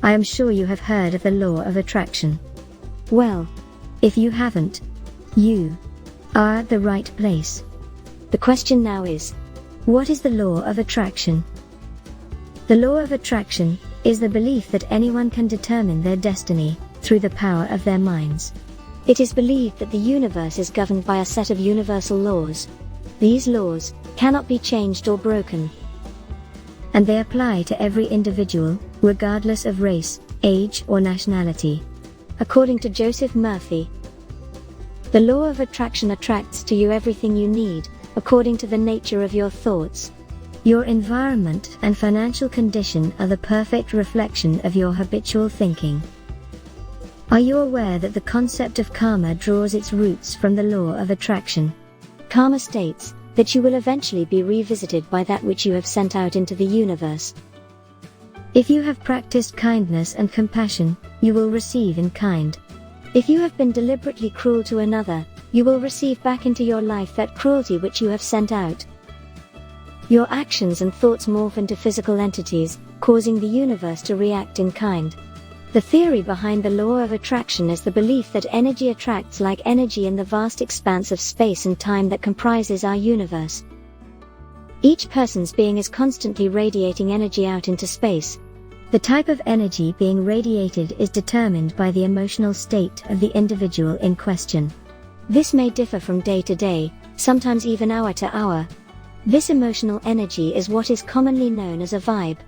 I am sure you have heard of the law of attraction. Well, if you haven't, you are at the right place. The question now is, what is the law of attraction? The law of attraction is the belief that anyone can determine their destiny through the power of their minds. It is believed that the universe is governed by a set of universal laws. These laws cannot be changed or broken, and they apply to every individual, regardless of race, age, or nationality. According to Joseph Murphy, the law of attraction attracts to you everything you need, according to the nature of your thoughts. Your environment and financial condition are the perfect reflection of your habitual thinking. Are you aware that the concept of karma draws its roots from the law of attraction? Karma states that you will eventually be revisited by that which you have sent out into the universe. If you have practiced kindness and compassion, you will receive in kind. If you have been deliberately cruel to another, you will receive back into your life that cruelty which you have sent out. Your actions and thoughts morph into physical entities, causing the universe to react in kind. The theory behind the law of attraction is the belief that energy attracts like energy in the vast expanse of space and time that comprises our universe. Each person's being is constantly radiating energy out into space. The type of energy being radiated is determined by the emotional state of the individual in question. This may differ from day to day, sometimes even hour to hour. This emotional energy is what is commonly known as a vibe.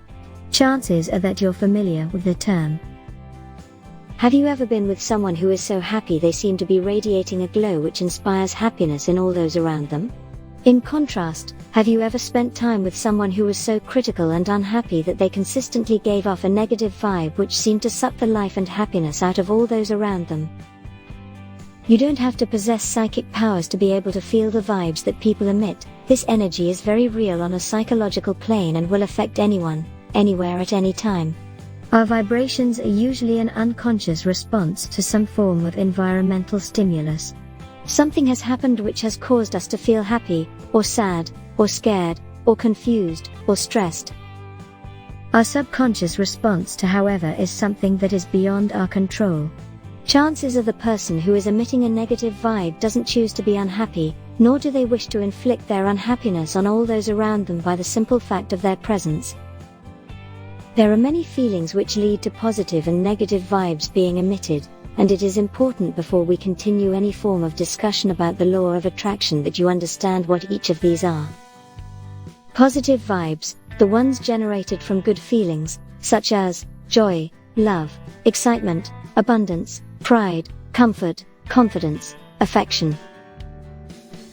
Chances are that you're familiar with the term. Have you ever been with someone who is so happy they seem to be radiating a glow which inspires happiness in all those around them? In contrast, have you ever spent time with someone who was so critical and unhappy that they consistently gave off a negative vibe which seemed to suck the life and happiness out of all those around them? You don't have to possess psychic powers to be able to feel the vibes that people emit. This energy is very real on a psychological plane and will affect anyone, anywhere at any time. Our vibrations are usually an unconscious response to some form of environmental stimulus. Something has happened which has caused us to feel happy, or sad, or scared, or confused, or stressed. Our subconscious response to, however, is something that is beyond our control. Chances are the person who is emitting a negative vibe doesn't choose to be unhappy, nor do they wish to inflict their unhappiness on all those around them by the simple fact of their presence. There are many feelings which lead to positive and negative vibes being emitted, and it is important before we continue any form of discussion about the law of attraction that you understand what each of these are. Positive vibes, the ones generated from good feelings, such as joy, love, excitement, abundance, pride, comfort, confidence, affection.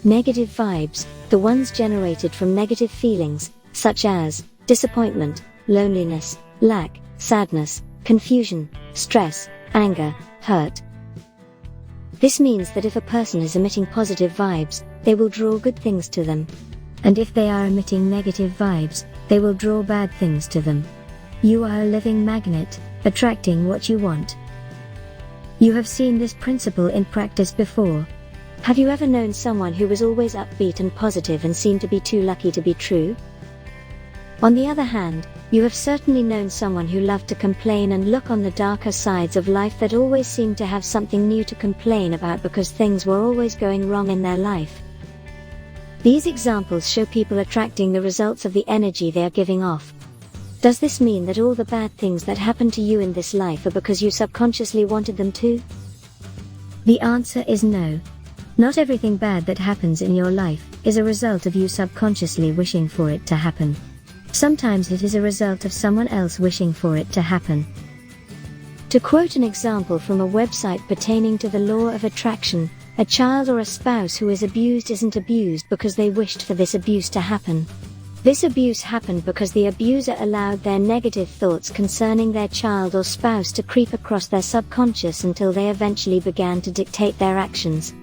Negative vibes, the ones generated from negative feelings, such as disappointment, loneliness, lack, sadness, confusion, stress, anger, hurt. This means that if a person is emitting positive vibes, they will draw good things to them. And if they are emitting negative vibes, they will draw bad things to them. You are a living magnet, attracting what you want. You have seen this principle in practice before. Have you ever known someone who was always upbeat and positive and seemed to be too lucky to be true? On the other hand, you have certainly known someone who loved to complain and look on the darker sides of life that always seemed to have something new to complain about because things were always going wrong in their life. These examples show people attracting the results of the energy they are giving off. Does this mean that all the bad things that happen to you in this life are because you subconsciously wanted them to? The answer is no. Not everything bad that happens in your life is a result of you subconsciously wishing for it to happen. Sometimes it is a result of someone else wishing for it to happen. To quote an example from a website pertaining to the law of attraction, a child or a spouse who is abused isn't abused because they wished for this abuse to happen. This abuse happened because the abuser allowed their negative thoughts concerning their child or spouse to creep across their subconscious until they eventually began to dictate their actions.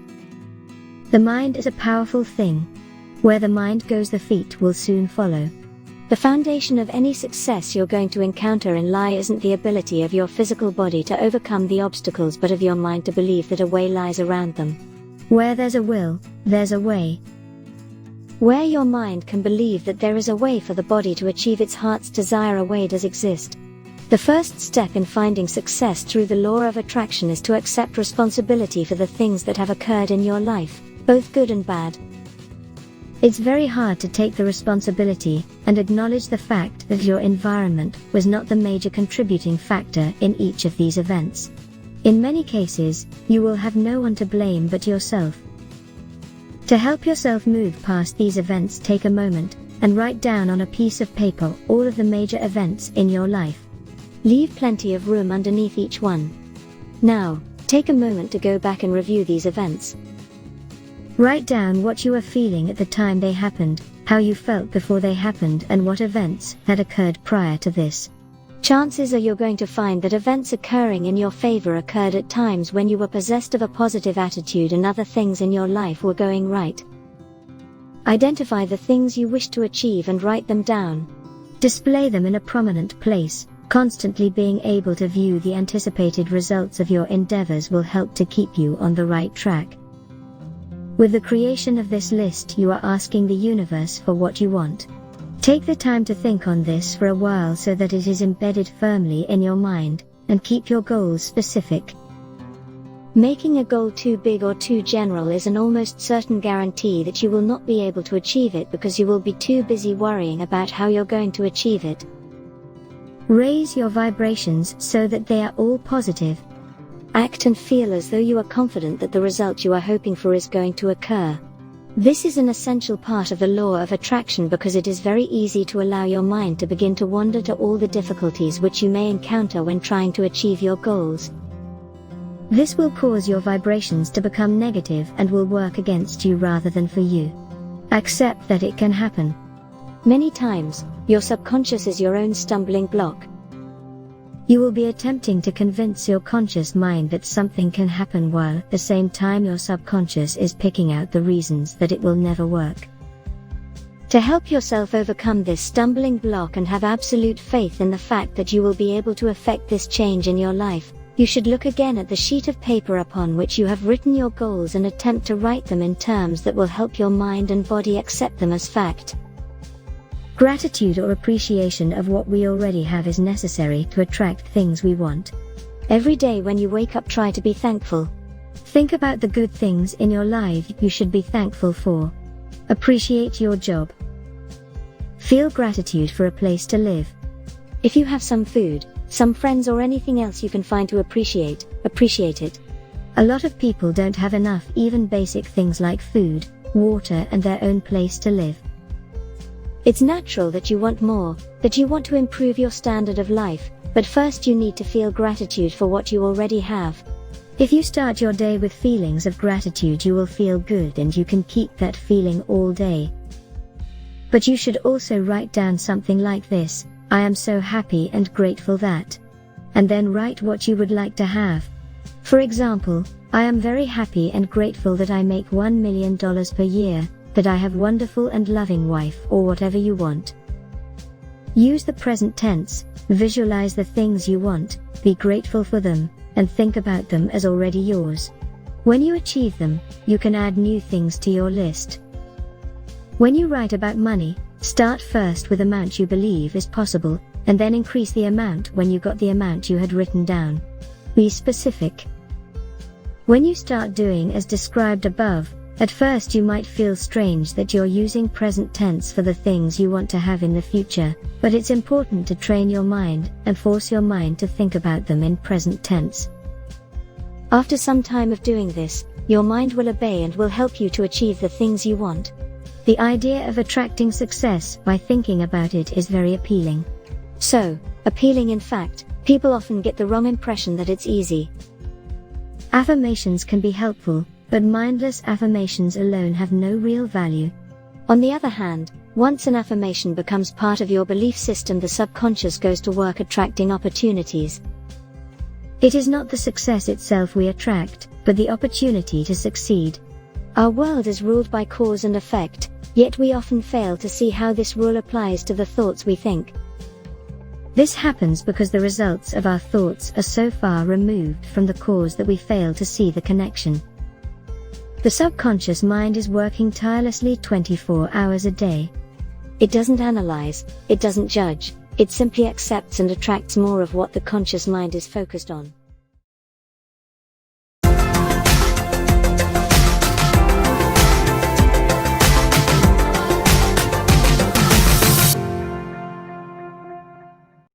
The mind is a powerful thing. Where the mind goes, the feet will soon follow. The foundation of any success you're going to encounter in life isn't the ability of your physical body to overcome the obstacles but of your mind to believe that a way lies around them. Where there's a will, there's a way. Where your mind can believe that there is a way for the body to achieve its heart's desire, a way does exist. The first step in finding success through the law of attraction is to accept responsibility for the things that have occurred in your life, both good and bad. It's very hard to take the responsibility and acknowledge the fact that your environment was not the major contributing factor in each of these events. In many cases, you will have no one to blame but yourself. To help yourself move past these events, take a moment and write down on a piece of paper all of the major events in your life. Leave plenty of room underneath each one. Now, take a moment to go back and review these events. Write down what you were feeling at the time they happened, how you felt before they happened, and what events had occurred prior to this. Chances are you're going to find that events occurring in your favor occurred at times when you were possessed of a positive attitude and other things in your life were going right. Identify the things you wish to achieve and write them down. Display them in a prominent place. Constantly being able to view the anticipated results of your endeavors will help to keep you on the right track. With the creation of this list, you are asking the universe for what you want. Take the time to think on this for a while so that it is embedded firmly in your mind, and keep your goals specific. Making a goal too big or too general is an almost certain guarantee that you will not be able to achieve it because you will be too busy worrying about how you're going to achieve it. Raise your vibrations so that they are all positive. Act and feel as though you are confident that the result you are hoping for is going to occur. This is an essential part of the law of attraction because it is very easy to allow your mind to begin to wander to all the difficulties which you may encounter when trying to achieve your goals. This will cause your vibrations to become negative and will work against you rather than for you. Accept that it can happen. Many times, your subconscious is your own stumbling block. You will be attempting to convince your conscious mind that something can happen while at the same time your subconscious is picking out the reasons that it will never work. To help yourself overcome this stumbling block and have absolute faith in the fact that you will be able to effect this change in your life, you should look again at the sheet of paper upon which you have written your goals and attempt to write them in terms that will help your mind and body accept them as fact. Gratitude or appreciation of what we already have is necessary to attract things we want. Every day when you wake up, try to be thankful. Think about the good things in your life you should be thankful for. Appreciate your job. Feel gratitude for a place to live. If you have some food, some friends or anything else you can find to appreciate it. A lot of people don't have enough, even basic things like food, water and their own place to live. It's natural that you want more, that you want to improve your standard of life, but first you need to feel gratitude for what you already have. If you start your day with feelings of gratitude, you will feel good and you can keep that feeling all day. But you should also write down something like this: I am so happy and grateful that. And then write what you would like to have. For example, I am very happy and grateful that I make $1 million per year, that I have wonderful and loving wife, or whatever you want. Use the present tense, visualize the things you want, be grateful for them, and think about them as already yours. When you achieve them, you can add new things to your list. When you write about money, start first with amount you believe is possible, and then increase the amount when you got the amount you had written down. Be specific. When you start doing as described above, at first you might feel strange that you're using present tense for the things you want to have in the future, but it's important to train your mind and force your mind to think about them in present tense. After some time of doing this, your mind will obey and will help you to achieve the things you want. The idea of attracting success by thinking about it is very appealing. So appealing, in fact, people often get the wrong impression that it's easy. Affirmations can be helpful, but mindless affirmations alone have no real value. On the other hand, once an affirmation becomes part of your belief system, the subconscious goes to work attracting opportunities. It is not the success itself we attract, but the opportunity to succeed. Our world is ruled by cause and effect, yet we often fail to see how this rule applies to the thoughts we think. This happens because the results of our thoughts are so far removed from the cause that we fail to see the connection. The subconscious mind is working tirelessly 24 hours a day. It doesn't analyze, it doesn't judge, It simply accepts and attracts more of what the conscious mind is focused on.